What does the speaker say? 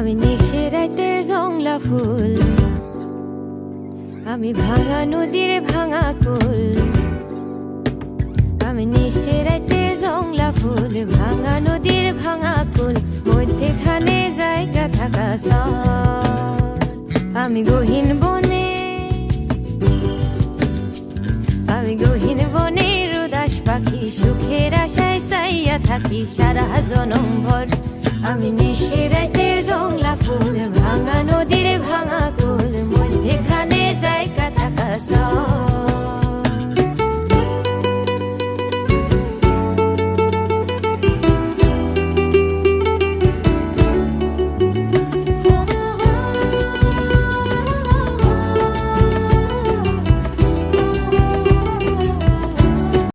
আমি নিশে রাতের জংলা ফুল, আমি ভাঙা নদীর ভাঙা কুল। আমি নিশে রাতের জংলা ফুল, ভাঙা নদীর ভাঙা কুল, মধ্যেখানে জায়গা থাকা শহর। আমি গহীন বনে, আমি গহীন বনের উদাস পাখি, সুখের আশায় চাইয়া থাকি সারা জনম ভর। আমি নিশে রাতের জংলা ফুল, ভাঙা নদীর ভাঙা